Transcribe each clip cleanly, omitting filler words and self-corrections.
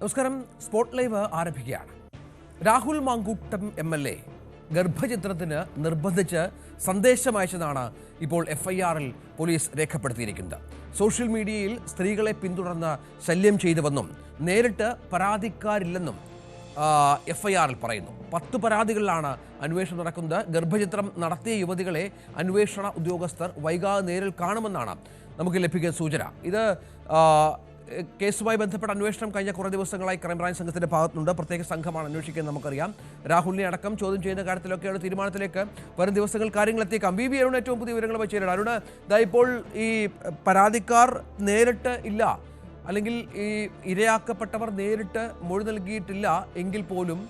നമസ്കാരം. Spot live ആരംഭിക്കുകയാണ്. Rahul Mankoottam MLA ഗർഭചിത്രത്തിന് നിർബന്ധിച്ച് സന്ദേശം അയച്ചതാണ് ഇപ്പോൾ FIR-ൽ പോലീസ് രേഖപ്പെടുത്തിയിരിക്കുന്നത്. സോഷ്യൽ മീഡിയയിൽ സ്ത്രീകളെ പിന്തുടർന്ന് ശല്യം ചെയ്തുവെന്നും നേരിട്ട് പരാതിക്കാരില്ലെന്നും FIR-ൽ പറയുന്നു. 10 പരാതികളിലാണ് അന്വേഷണം നടക്കുന്നത്. ഗർഭചിത്രം നടത്തിയ യുവതികളെ അന്വേഷണ ഉദ്യോഗസ്ഥർ വൈകാതെ നേരിൽ കാണുമെന്നാണ് നമുക്ക് ലഭിക്കുന്ന സൂചന. ഇത് കേസുമായി ബന്ധപ്പെട്ട അന്വേഷണം കഴിഞ്ഞ കുറേ ദിവസങ്ങളായി ക്രൈംബ്രാഞ്ച് സംഘത്തിന്റെ ഭാഗത്തുനിന്നുണ്ട്. പ്രത്യേക സംഘമാണ് അന്വേഷിക്കുന്നത്, നമുക്കറിയാം. രാഹുലിനെ അടക്കം ചോദ്യം ചെയ്യുന്ന കാര്യത്തിലൊക്കെയാണ് തീരുമാനത്തിലേക്ക് വരും ദിവസങ്ങൾ കാര്യങ്ങൾ എത്തിയേക്കാം. BB അരുൺ ഏറ്റവും പുതിയ വിവരങ്ങൾ വെച്ചുതരാണ്. അരുണ്, ഇപ്പോൾ ഈ പരാതിക്കാർ നേരിട്ട് ഇല്ല, അല്ലെങ്കിൽ ഈ ഇരയാക്കപ്പെട്ടവർ നേരിട്ട് മൊഴി നൽകിയിട്ടില്ല എങ്കിൽ പോലും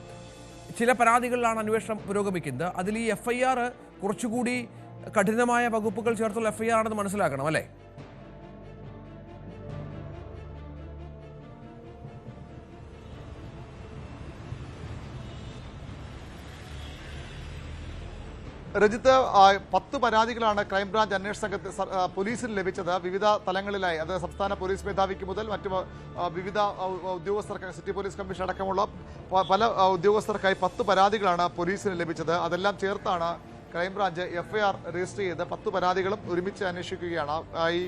ചില പരാതികളിലാണ് അന്വേഷണം പുരോഗമിക്കുന്നത്. അതിൽ ഈ FIR കുറച്ചുകൂടി കഠിനമായ വകുപ്പുകൾ ചേർത്തുള്ള FIR ആണെന്ന് മനസ്സിലാക്കണം, അല്ലേ? രജിത്ത്, 10 പരാതികളാണ് ക്രൈംബ്രാഞ്ച് അന്വേഷണ സംഘത്തിൽ പോലീസിന് ലഭിച്ചത്. വിവിധ തലങ്ങളിലായി, അത് സംസ്ഥാന പോലീസ് മേധാവിക്ക് മുതൽ മറ്റു വിവിധ ഉദ്യോഗസ്ഥർക്ക്, സിറ്റി പോലീസ് കമ്മീഷൻ അടക്കമുള്ള പല ഉദ്യോഗസ്ഥർക്കായി 10 പരാതികളാണ് പോലീസിന് ലഭിച്ചത്. അതെല്ലാം ചേർത്താണ് ക്രൈംബ്രാഞ്ച് FIR രജിസ്റ്റർ ചെയ്ത് 10 പരാതികളും ഒരുമിച്ച് അന്വേഷിക്കുകയാണ്. ഈ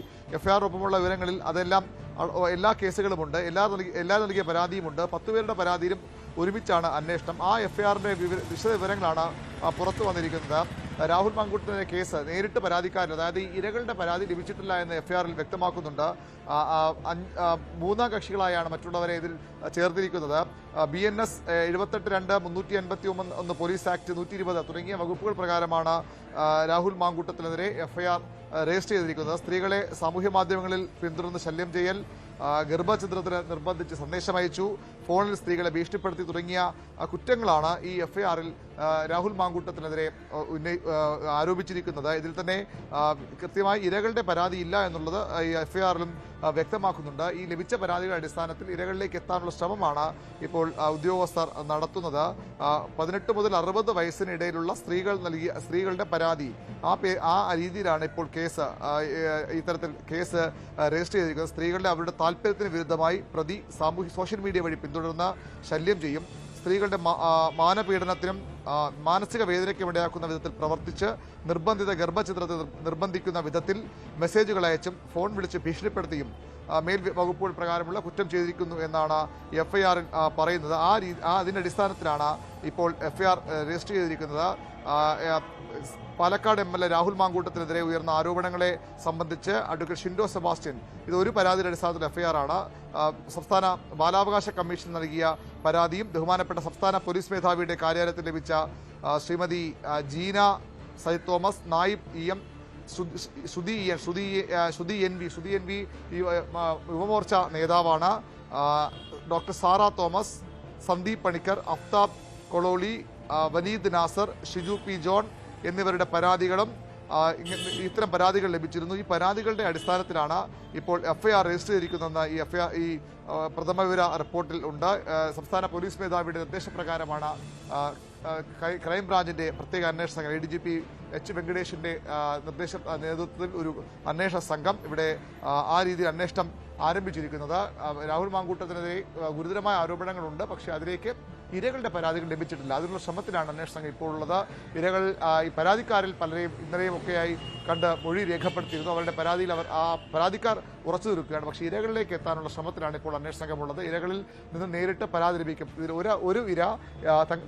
FIR ഒപ്പമുള്ള വിവരങ്ങളിൽ അതെല്ലാം എല്ലാ കേസുകളുമുണ്ട്, എല്ലാ നൽകിയ പരാതിയുമുണ്ട്. 10 പേരുടെ പരാതിയിലും ഒരുമിച്ചാണ് അന്വേഷണം. ആ FIR-ന്റെ വിശദ വിവരങ്ങളാണ് പുറത്തു വന്നിരിക്കുന്നത്. രാഹുൽ മാങ്കൂട്ടത്തിൻ്റെ കേസ് നേരിട്ട് പരാതിക്കാരിൽ, അതായത് ഈ ഇരകളുടെ പരാതി ലഭിച്ചിട്ടില്ല എന്ന് FIR-ൽ വ്യക്തമാക്കുന്നുണ്ട്. 3 കക്ഷികളായാണ് മറ്റുള്ളവരെ ഇതിൽ ചേർത്തിരിക്കുന്നത്. BNS 78(2), 381 പോലീസ് ആക്ട് 120 തുടങ്ങിയ വകുപ്പുകൾ പ്രകാരമാണ് രാഹുൽ മാങ്കൂട്ടത്തിനെതിരെ FIR രജിസ്റ്റർ ചെയ്തിരിക്കുന്നത്. സ്ത്രീകളെ സാമൂഹ്യ മാധ്യമങ്ങളിൽ പിന്തുടർന്ന് ശല്യം ചെയ്യൽ, ഗർഭചിത്രത്തിന് നിർബന്ധിച്ച് സന്ദേശമയച്ചു, ഫോണിൽ സ്ത്രീകളെ ഭീഷണിപ്പെടുത്തി തുടങ്ങിയ കുറ്റങ്ങളാണ് ഈ FIR-ൽ രാഹുൽ മാങ്കൂട്ടത്തിനെതിരെ ആരോപിച്ചിരിക്കുന്നത്. ഇതിൽ തന്നെ കൃത്യമായി ഇരകളുടെ പരാതി ഇല്ല എന്നുള്ളത് ഈ FIR-ലും വ്യക്തമാക്കുന്നുണ്ട്. ഈ ലഭിച്ച പരാതികളുടെ അടിസ്ഥാനത്തിൽ ഇരകളിലേക്ക് എത്താനുള്ള ശ്രമമാണ് ഇപ്പോൾ ഉദ്യോഗസ്ഥർ നടത്തുന്നത്. 18 മുതൽ 60 വയസ്സിനിടയിലുള്ള സ്ത്രീകളുടെ പരാതി, ആ രീതിയിലാണ് ഇപ്പോൾ ഇത്തരത്തിൽ കേസ് രജിസ്റ്റർ ചെയ്തിരിക്കുന്നത്. സ്ത്രീകളുടെ അവരുടെ താല്പര്യത്തിന് വിരുദ്ധമായി പ്രതി സോഷ്യൽ മീഡിയ വഴി പിന്തുടർന്ന് ശല്യം ചെയ്യും, സ്ത്രീകളുടെ മാനപീഡനത്തിനും മാനസിക വേദനയ്ക്കും ഇടയാക്കുന്ന വിധത്തിൽ പ്രവർത്തിച്ച് നിർബന്ധിത ഗർഭചിത്രത്തെ നിർബന്ധിക്കുന്ന വിധത്തിൽ മെസ്സേജുകൾ അയച്ചും ഫോൺ വിളിച്ച് ഭീഷണിപ്പെടുത്തിയും മേൽ വകുപ്പുകൾ പ്രകാരമുള്ള കുറ്റം ചെയ്തിരിക്കുന്നു എന്നാണ് FIR-ൽ പറയുന്നത്. അതിൻ്റെ അടിസ്ഥാനത്തിലാണ് ഇപ്പോൾ FIR രജിസ്റ്റർ ചെയ്തിരിക്കുന്നത്. പാലക്കാട് MLA രാഹുൽ മാങ്കൂട്ടത്തിനെതിരെ ഉയർന്ന ആരോപണങ്ങളെ സംബന്ധിച്ച് അഡ്വക്കേറ്റ് ഷിൻഡോ സെബാസ്റ്റ്യൻ, ഇത് ഒരു പരാതിയുടെ അടിസ്ഥാനത്തിൽ FIR ആണ്. സംസ്ഥാന ബാലാവകാശ കമ്മീഷൻ നൽകിയ പരാതിയും ബഹുമാനപ്പെട്ട സംസ്ഥാന പോലീസ് മേധാവിയുടെ കാര്യാലയത്തിൽ ലഭിച്ച ശ്രീമതി ജീന സജിത് തോമസ്, നായിബ് EM, ശ്രുതി NV യുവമോർച്ച നേതാവാണ്, ഡോക്ടർ സാറ തോമസ്, സന്ദീപ് പണിക്കർ, അഫ്താബ് കൊളോളി, വനീദ് നാസർ, ഷിജു P. ജോൺ എന്നിവരുടെ പരാതികളും ഇത്തരം പരാതികൾ ലഭിച്ചിരുന്നു. ഈ പരാതികളുടെ അടിസ്ഥാനത്തിലാണ് ഇപ്പോൾ FIR രജിസ്റ്റർ ചെയ്തിരിക്കുന്നതെന്ന് ഈ പ്രഥമ വിവര റിപ്പോർട്ടിൽ ഉണ്ട്. സംസ്ഥാന പോലീസ് മേധാവിയുടെ നിർദ്ദേശപ്രകാരമാണ് ക്രൈംബ്രാഞ്ചിന്റെ പ്രത്യേക അന്വേഷണ സംഘം ADGP H. വെങ്കടേഷിന്റെ നേതൃത്വത്തിൽ ഒരു അന്വേഷണ സംഘം ഇവിടെ ആ രീതിയിൽ അന്വേഷണം ആരംഭിച്ചിരിക്കുന്നത്. രാഹുൽ മാങ്കൂട്ടത്തിനെതിരെ ഗുരുതരമായ ആരോപണങ്ങളുണ്ട്, പക്ഷേ അതിലേക്ക് ഇരകളുടെ പരാതികൾ ലഭിച്ചിട്ടില്ല. അതിനുള്ള ശ്രമത്തിലാണ് അന്വേഷണ സംഘം ഇപ്പോൾ ഉള്ളത്. ഇരകൾ ഈ പരാതിക്കാരിൽ പലരെയും ഇന്നലെയും ഒക്കെയായി കണ്ട് മൊഴി രേഖപ്പെടുത്തിയിരുന്നു. അവരുടെ പരാതിയിൽ പരാതിക്കാർ ഉറച്ചു നിൽക്കുകയാണ്. പക്ഷേ ഇരകളിലേക്ക് എത്താനുള്ള ശ്രമത്തിലാണ് ഇപ്പോൾ അന്വേഷണ സംഘമുള്ളത്. ഇരകളിൽ നിന്ന് നേരിട്ട് പരാതി ലഭിക്കും. ഇതിൽ ഒരു ഇര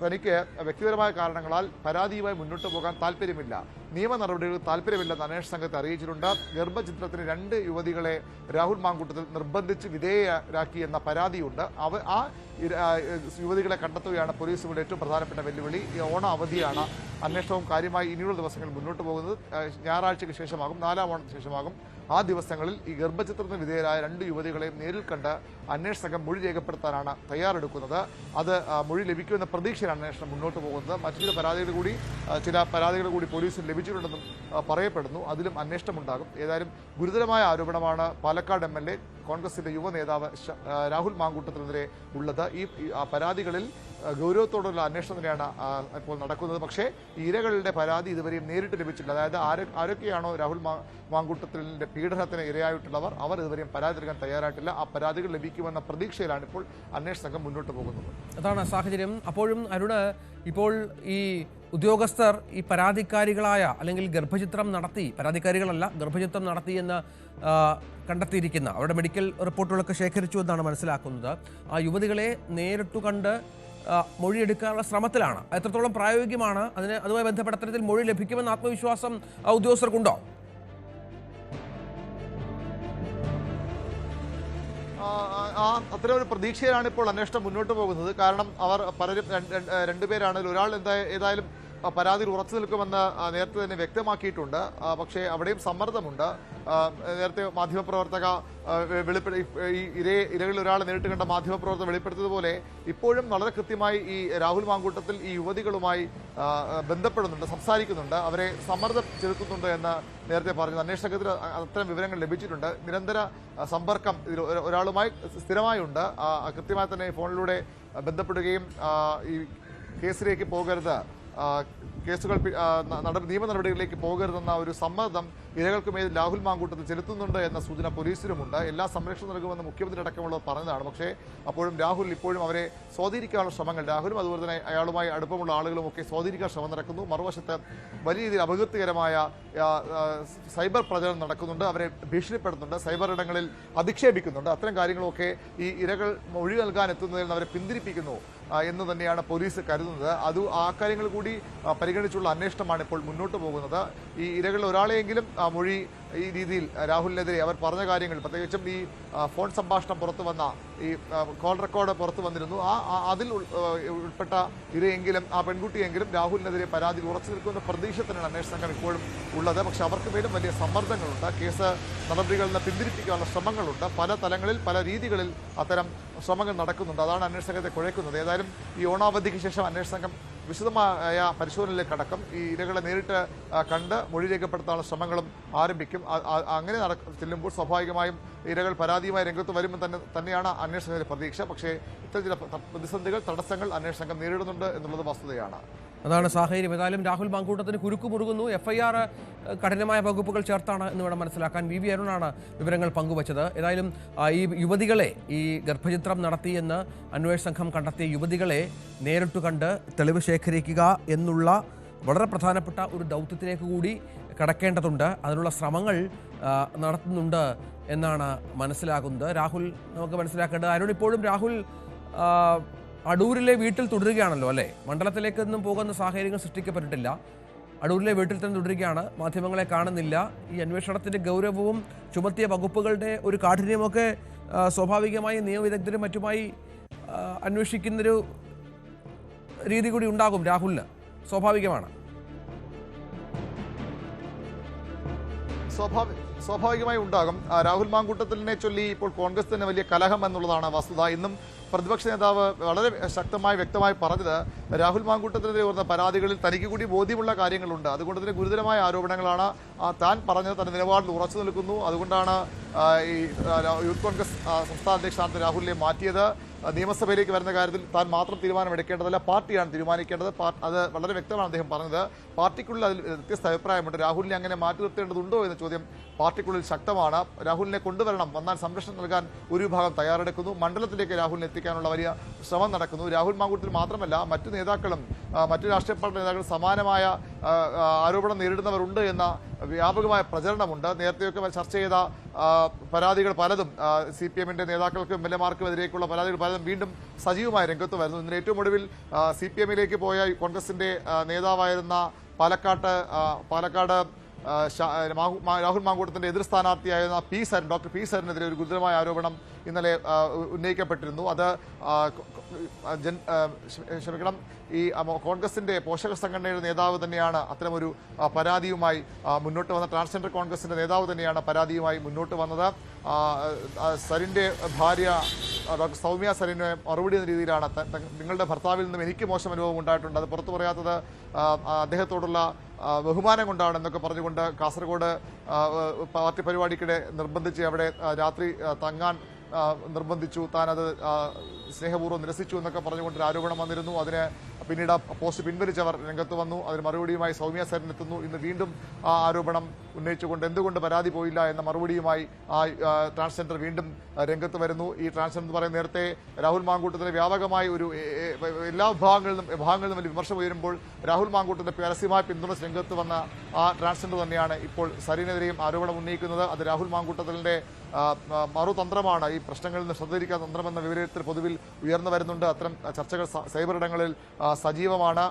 തനിക്ക് വ്യക്തിപരമായ കാരണങ്ങളാൽ പരാതിയുമായി മുന്നോട്ട് പോകാൻ താല്പര്യമില്ല, നിയമ നടപടികൾ താല്പര്യമില്ലെന്ന് അന്വേഷണ സംഘത്തെ അറിയിച്ചിട്ടുണ്ട്. ഗർഭചിത്രത്തിന് 2 യുവതികളെ രാഹുൽ മാങ്കൂട്ടത്തിൽ നിർബന്ധിച്ച് വിധേയരാക്കി എന്ന പരാതിയുണ്ട്. ആ യുവതികളെ കണ്ടെത്തുകയാണ് പോലീസുകളുടെ ഏറ്റവും പ്രധാനപ്പെട്ട വെല്ലുവിളി. ഈ ഓണ അവധിയാണ്. അന്വേഷണവും കാര്യമായി ഇനിയുള്ള ദിവസങ്ങളിൽ മുന്നോട്ട് പോകുന്നത് ഞായറാഴ്ചയ്ക്ക് ശേഷമാകും, 4ാം ഓണത്തിന് ശേഷമാകും. ആ ദിവസങ്ങളിൽ ഈ ഗർഭചിത്രത്തിന് വിധേയരായ 2 യുവതികളെയും നേരിൽ കണ്ട് അന്വേഷണ സംഘം മൊഴി രേഖപ്പെടുത്താനാണ് തയ്യാറെടുക്കുന്നത്. അത് മൊഴി ലഭിക്കുമെന്ന പ്രതീക്ഷയിലാണ് അന്വേഷണം മുന്നോട്ട് പോകുന്നത്. മറ്റു ചില പരാതികൾ കൂടി പോലീസിന് ലഭിച്ചിട്ടുണ്ടെന്നും പറയപ്പെടുന്നു. അതിലും അന്വേഷണമുണ്ടാകും. ഏതായാലും ഗുരുതരമായ ആരോപണമാണ് പാലക്കാട് MLA കോൺഗ്രസിന്റെ യുവ നേതാവ് രാഹുൽ മാങ്കൂട്ടത്തിനെതിരെ ഉള്ളത്. ഈ പരാതികളിൽ ഗൗരവത്തോടുള്ള അന്വേഷണം തന്നെയാണ് ഇപ്പോൾ നടക്കുന്നത്. പക്ഷേ ഇരകളുടെ പരാതി ഇതുവരെയും നേരിട്ട് ലഭിച്ചില്ല. അതായത് ആരൊക്കെയാണോ രാഹുൽ മാങ്കൂട്ടത്തിലിൻ്റെ പീഡനത്തിന് ഇരയായിട്ടുള്ളവർ അവർ ഇതുവരെയും പരാതി നൽകാൻ തയ്യാറായിട്ടില്ല. ആ പരാതികൾ ലഭിക്കുമെന്ന പ്രതീക്ഷയിലാണ് ഇപ്പോൾ അന്വേഷണ സംഘം മുന്നോട്ട് പോകുന്നത്. അതാണ് സാഹചര്യം. അപ്പോഴും അരുണ്, ഇപ്പോൾ ഈ ഉദ്യോഗസ്ഥർ ഈ പരാതിക്കാരികളായ അല്ലെങ്കിൽ ഗർഭചിത്രം നടത്തി, പരാതിക്കാരികളല്ല ഗർഭചിത്രം നടത്തി എന്ന് കണ്ടെത്തിയിരിക്കുന്ന അവരുടെ മെഡിക്കൽ റിപ്പോർട്ടുകളൊക്കെ ശേഖരിച്ചു എന്നാണ് മനസ്സിലാക്കുന്നത്. ആ യുവതികളെ നേരിട്ടു കണ്ട് മൊഴിയെടുക്കാനുള്ള ശ്രമത്തിലാണ്. എത്രത്തോളം പ്രായോഗികമാണ് അതുമായി ബന്ധപ്പെട്ട തരത്തിൽ മൊഴി ലഭിക്കുമെന്ന ആത്മവിശ്വാസം ഉദ്യോഗസ്ഥർക്കുണ്ടോ? അത്തരം ഒരു പ്രതീക്ഷയിലാണ് ഇപ്പോൾ അന്വേഷണം മുന്നോട്ട് പോകുന്നത്. കാരണം അവർ പലരും രണ്ടുപേരാണ്. ഒരാൾ ഏതായാലും പരാതിയിൽ ഉറച്ചു നിൽക്കുമെന്ന് നേരത്തെ തന്നെ വ്യക്തമാക്കിയിട്ടുണ്ട്. പക്ഷേ അവിടെയും സമ്മർദ്ദമുണ്ട്. നേരത്തെ മാധ്യമപ്രവർത്തക ഈ ഇരകളിൽ ഒരാളെ നേരിട്ട് കണ്ട മാധ്യമപ്രവർത്തക വെളിപ്പെടുത്തിയതുപോലെ ഇപ്പോഴും വളരെ കൃത്യമായി ഈ രാഹുൽ മാങ്കൂട്ടത്തിൽ ഈ യുവതികളുമായി ബന്ധപ്പെടുന്നുണ്ട്, സംസാരിക്കുന്നുണ്ട്, അവരെ സമ്മർദ്ദം ചെലുത്തുന്നുണ്ട് എന്ന് നേരത്തെ പറഞ്ഞു. അന്വേഷണ സംഘത്തിന് അത്തരം വിവരങ്ങൾ ലഭിച്ചിട്ടുണ്ട്. നിരന്തര സമ്പർക്കം ഇതിൽ ഒരാളുമായി സ്ഥിരമായി ഉണ്ട്. കൃത്യമായി തന്നെ ഫോണിലൂടെ ബന്ധപ്പെടുകയും ഈ കേസിലേക്ക് പോകരുത്, കേസുകൾ നിയമ നടപടികളിലേക്ക് പോകരുതെന്ന ഒരു സമ്മർദ്ദം ഇരകൾക്ക് മേൽ രാഹുൽ മാങ്കൂട്ടത്തിൽ ചെലുത്തുന്നുണ്ട് എന്ന സൂചന പോലീസിനുമുണ്ട്. എല്ലാ സംരക്ഷണം നൽകുമെന്ന് മുഖ്യമന്ത്രി അടക്കമുള്ളവർ പറഞ്ഞതാണ്. പക്ഷേ അപ്പോഴും രാഹുൽ ഇപ്പോഴും അവരെ സ്വാധീനിക്കാനുള്ള ശ്രമങ്ങൾ, രാഹുലും അതുപോലെ തന്നെ അയാളുമായി അടുപ്പമുള്ള ആളുകളും ഒക്കെ സ്വാധീനിക്കാൻ ശ്രമം നടക്കുന്നു. മറുവശത്ത് വലിയ രീതിയിൽ അപകീർത്തികരമായ സൈബർ പ്രചരണം നടക്കുന്നുണ്ട്. അവരെ ഭീഷണിപ്പെടുത്തുന്നുണ്ട്, സൈബർ ഇടങ്ങളിൽ അധിക്ഷേപിക്കുന്നുണ്ട്. അത്തരം കാര്യങ്ങളൊക്കെ ഈ ഇരകൾ മൊഴി നൽകാൻ എത്തുന്നതിൽ നിന്ന് അവരെ പിന്തിരിപ്പിക്കുന്നു എന്ന് തന്നെയാണ് പോലീസ് കരുതുന്നത്. ആ കാര്യങ്ങൾ കൂടി പരിഗണിച്ചുള്ള അന്വേഷണമാണ് ഇപ്പോൾ മുന്നോട്ട് പോകുന്നത്. ഈ ഇരകളിൽ ഒരാളെയെങ്കിലും മൊഴി ഈ രീതിയിൽ രാഹുലിനെതിരെ അവർ പറഞ്ഞ കാര്യങ്ങൾ, പ്രത്യേകിച്ചും ഈ ഫോൺ സംഭാഷണം പുറത്തു വന്ന ഈ കോൾ റെക്കോർഡ് പുറത്തു വന്നിരുന്നു, അതിൽ ഉൾപ്പെട്ട ഇരയെങ്കിലും ആ പെൺകുട്ടിയെങ്കിലും രാഹുലിനെതിരെ പരാതി ഉറച്ചു നിൽക്കുന്ന പ്രതീക്ഷ തന്നെയാണ് അന്വേഷണ സംഘം ഇപ്പോഴും ഉള്ളത്. പക്ഷെ അവർക്ക് മേലും വലിയ സമ്മർദ്ദങ്ങളുണ്ട്. കേസ് നടപടികളിൽ നിന്ന് പിന്തിരിപ്പിക്കാനുള്ള ശ്രമങ്ങളുണ്ട്. പല തലങ്ങളിൽ പല രീതികളിൽ അത്തരം ശ്രമങ്ങൾ നടക്കുന്നുണ്ട്. അതാണ് അന്വേഷണ സംഘത്തെ കുഴക്കുന്നത്. ഏതായാലും ഈ ഓണാവധിക്ക് ശേഷം അന്വേഷണ സംഘം വിശദമായ പരിശോധനയിലേക്ക് അടക്കം ഈ ഇരകളെ നേരിട്ട് കണ്ട് മൊഴി രേഖപ്പെടുത്താനുള്ള ശ്രമങ്ങളും ആരംഭിക്കും. അങ്ങനെ ചെല്ലുമ്പോൾ സ്വാഭാവികമായും ഇരകൾ പരാതിയുമായി രംഗത്ത് വരുമെന്ന് തന്നെയാണ് അന്വേഷണത്തിന്റെ പ്രതീക്ഷ. പക്ഷേ ഇത്തരം ചില പ്രതിസന്ധികൾ, തടസ്സങ്ങൾ അന്വേഷണ സംഘം നേരിടുന്നുണ്ട് എന്നുള്ളത് വസ്തുതയാണ്. അതാണ് സാഹചര്യം. ഏതായാലും രാഹുൽ മാങ്കൂട്ടത്തിന് കുരുക്കുമുറുകുന്നു. FIR കഠിനമായ വകുപ്പുകൾ ചേർത്താണ് എന്ന് വേണം മനസ്സിലാക്കാൻ. VV അരുണാണ് വിവരങ്ങൾ പങ്കുവച്ചത്. ഏതായാലും ഈ യുവതികളെ, ഈ ഗർഭചിത്രം നടത്തിയെന്ന് അന്വേഷണ സംഘം കണ്ടെത്തിയ യുവതികളെ നേരിട്ട് കണ്ട് തെളിവ് ശേഖരിക്കുക എന്നുള്ള വളരെ പ്രധാനപ്പെട്ട ഒരു ദൗത്യത്തിലേക്ക് കൂടി കടക്കേണ്ടതുണ്ട്. അതിനുള്ള ശ്രമങ്ങൾ നടത്തുന്നുണ്ട് എന്നാണ് മനസ്സിലാകുന്നത്. രാഹുൽ നമുക്ക് മനസ്സിലാക്കേണ്ടത്, അരുൺ ഇപ്പോഴും രാഹുൽ അടൂരിലെ വീട്ടിൽ തുടരുകയാണല്ലോ അല്ലേ? മണ്ഡലത്തിലേക്കൊന്നും പോകുന്ന സാഹചര്യങ്ങൾ സൃഷ്ടിക്കപ്പെട്ടിട്ടില്ല. അടൂരിലെ വീട്ടിൽ തന്നെ തുടരുകയാണ്. മാധ്യമങ്ങളെ കാണുന്നില്ല. ഈ അന്വേഷണത്തിൻ്റെ ഗൗരവവും ചുമത്തിയ വകുപ്പുകളുടെ ഒരു കാഠിന്യമൊക്കെ സ്വാഭാവികമായി നിയമവിദഗ്ധരും മറ്റുമായി അന്വേഷിക്കുന്നൊരു രീതി കൂടി ഉണ്ടാകും രാഹുലിന്. സ്വാഭാവികമാണ്. സ്വാഭാവികമായി ഉണ്ടാകും. രാഹുൽ മാങ്കൂട്ടത്തിലിനെ ചൊല്ലി ഇപ്പോൾ കോൺഗ്രസ് തന്നെ വലിയ കലഹം എന്നുള്ളതാണ് വസ്തുത. ഇന്നും പ്രതിപക്ഷ നേതാവ് വളരെ ശക്തമായി വ്യക്തമായി പറഞ്ഞത് രാഹുൽ മാങ്കൂട്ടത്തിനെതിരെ വരുന്ന പരാതികളിൽ തനിക്ക് കൂടി ബോധ്യമുള്ള കാര്യങ്ങളുണ്ട്. അതുകൊണ്ട് തന്നെ ഗുരുതരമായ ആരോപണങ്ങളാണ്. താൻ പറഞ്ഞത് തന്റെ നിലപാടിൽ ഉറച്ചു നിൽക്കുന്നു. അതുകൊണ്ടാണ് ഈ യൂത്ത് കോൺഗ്രസ് സംസ്ഥാന അധ്യക്ഷ രാഹുലിനെ മാറ്റിയത്. നിയമസഭയിലേക്ക് വരുന്ന കാര്യത്തിൽ താൻ മാത്രം തീരുമാനമെടുക്കേണ്ടതല്ല, പാർട്ടിയാണ് തീരുമാനിക്കേണ്ടത്. അത് വളരെ വ്യക്തമാണ് അദ്ദേഹം പറഞ്ഞത്. പാർട്ടിക്കുള്ളിൽ അതിൽ വ്യത്യസ്ത അഭിപ്രായമുണ്ട്. രാഹുലിനെ അങ്ങനെ മാറ്റി നിർത്തേണ്ടതുണ്ടോ എന്ന ചോദ്യം പാർട്ടിക്കുള്ളിൽ ശക്തമാണ്. രാഹുലിനെ കൊണ്ടുവരണം, വന്നാൽ സംരക്ഷണം നൽകാൻ ഒരു വിഭാഗം തയ്യാറെടുക്കുന്നു. മണ്ഡലത്തിലേക്ക് രാഹുലിനെ എത്തിക്കാനുള്ള വലിയ ശ്രമം നടക്കുന്നു. രാഹുൽ മാങ്കൂട്ടത്തിൽ മാത്രമല്ല, മറ്റു നേതാക്കളും മറ്റു രാഷ്ട്രീയ പാർട്ടി നേതാക്കളും സമാനമായ ആരോപണം നേരിടുന്നവരുണ്ട് എന്ന വ്യാപകമായ പ്രചരണമുണ്ട്. നേരത്തെയൊക്കെ ചർച്ച ചെയ്ത പരാതികൾ പലതും CPM-ന്റെ നേതാക്കൾക്കും MLA-മാർക്കും എതിരേക്കുള്ള പരാതികൾ പലതും വീണ്ടും സജീവമായി രംഗത്ത് വരുന്നു. ഇന്നലെ ഏറ്റവും ഒടുവിൽ CPM-ലേക്ക് പോയ കോൺഗ്രസിന്റെ നേതാവായിരുന്ന പാലക്കാട് രാഹുൽ മാങ്കൂട്ടത്തിന്റെ എതിർ സ്ഥാനാർത്ഥിയായിരുന്ന ഡോക്ടർ പി സരനെതിരെ ഒരു ഗുരുതരമായ ആരോപണം ഇന്നലെ ഉന്നയിക്കപ്പെട്ടിരുന്നു. അത് ഈ കോൺഗ്രസിന്റെ പോഷക സംഘടനയുടെ നേതാവ് തന്നെയാണ് അത്തരമൊരു പരാതിയുമായി മുന്നോട്ട് വന്ന ട്രാൻസ്ജെൻഡർ കോൺഗ്രസിന്റെ നേതാവ് തന്നെയാണ് പരാതിയുമായി മുന്നോട്ട് വന്നത്. സരിന്റെ ഭാര്യ ഡോക്ടർ സൗമ്യ സരിന് മറുപടി എന്ന രീതിയിലാണ്, നിങ്ങളുടെ ഭർത്താവിൽ നിന്നും എനിക്ക് മോശം അനുഭവം ഉണ്ടായിട്ടുണ്ട്, അത് പുറത്തു പറയാത്തത് അദ്ദേഹത്തോടുള്ള ബഹുമാനം കൊണ്ടാണെന്നൊക്കെ പറഞ്ഞുകൊണ്ട് കാസർഗോഡ് പാർട്ടി പരിപാടിക്കിടെ നിർബന്ധിച്ച് അവിടെ രാത്രി തങ്ങാൻ നിർബന്ധിച്ചു, താനത് സ്നേഹപൂർവ്വം നിരസിച്ചു എന്നൊക്കെ പറഞ്ഞുകൊണ്ട് ആരോപണം വന്നിരുന്നു. അതിന് പിന്നീട് പോസ്റ്റ് പിൻവലിച്ചവർ രംഗത്ത് വന്നു. അതിന് മറുപടിയുമായി സൗമ്യ സരൻ എത്തുന്നു. ഇന്ന് വീണ്ടും ആ ആരോപണം ഉന്നയിച്ചുകൊണ്ട് എന്തുകൊണ്ട് പരാതി പോയില്ല എന്ന മറുപടിയുമായി ട്രാൻസ്ജെൻഡർ വീണ്ടും രംഗത്ത് വരുന്നു. ഈ ട്രാൻസ്ജെൻഡർ എന്ന് പറയുന്ന നേരത്തെ രാഹുൽ മാങ്കൂട്ടത്തിന് വ്യാപകമായി ഒരു എല്ലാ വിഭാഗങ്ങളിൽ നിന്ന് വിമർശനം ഉയരുമ്പോൾ രാഹുൽ മാങ്കൂട്ടത്തിന്റെ പരസ്യമായി പിന്തുണച്ച് രംഗത്ത് വന്ന ആ ട്രാൻസ്ജെൻഡർ തന്നെയാണ് ഇപ്പോൾ സരിനെതിരെയും ആരോപണം ഉന്നയിക്കുന്നത്. അത് രാഹുൽ മാങ്കൂട്ടത്തിന്റെ മറുതന്ത്രമാണ്, ഈ പ്രശ്നങ്ങളിൽ നിന്ന് ശ്രദ്ധിക്കാൻ തന്ത്രമെന്ന വിവരത്തിൽ പൊതുവിൽ ഉയർന്നു വരുന്നുണ്ട്. അത്തരം ചർച്ചകൾ സൈബർ ഇടങ്ങളിൽ സജീവമാണ്.